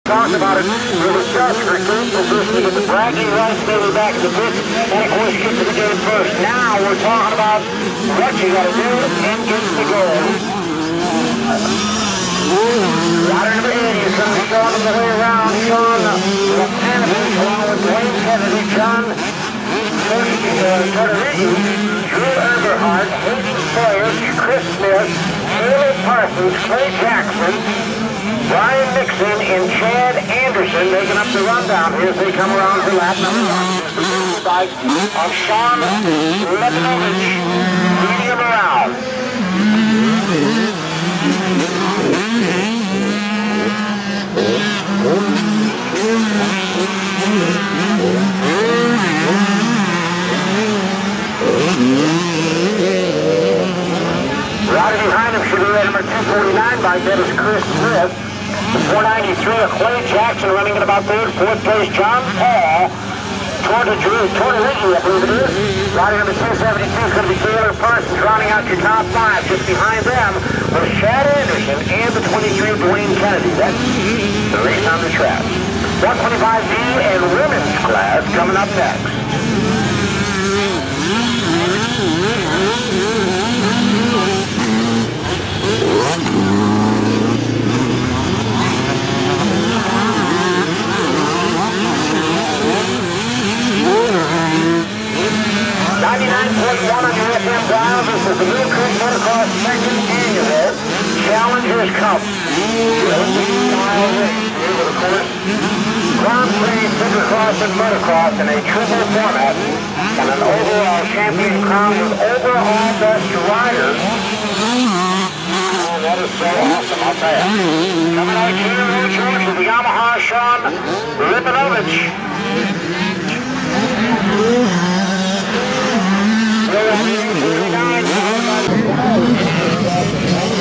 talked about it. It was just for good publicity, but the bragging rights maybe back in the pit, and of course get to the game first. Now we're talking about what you got to do and get to the goal. Rider number 80 is going to be showing them the way around. Sean Lipanovich along with Dwayne Kennedy, John Tortorigi, Drew Erv Braun, Hayden Sawyer, Chris Smith, Taylor Parsons, Clay Jackson, Brian Nixon, and Chad Anderson making up the rundown here as they come around for lap number 1. Bike of Sean Lipanovich leading him around. Riding behind him should be number 249 bike. That is Chris Smith. 493 of Clay Jackson running at about third. Fourth place, John Paul. Tortorigi, I believe it is. Riding number 272 is going to be Taylor Parsons, rounding out your top 5. Just behind them was Chad Anderson and the 23 Dwayne Kennedy. That's the race on the track. 125B and women's class coming up next. On your FM dial, this is the Millcreek Supercross second annual Challengers Cup. Grand Prix Supercross and Motocross in a triple format, and an overall champion crown with overall best riders. Oh, that is so awesome, I'll tell you. Coming out here in Georgia, the Yamaha Sean Lipanovich.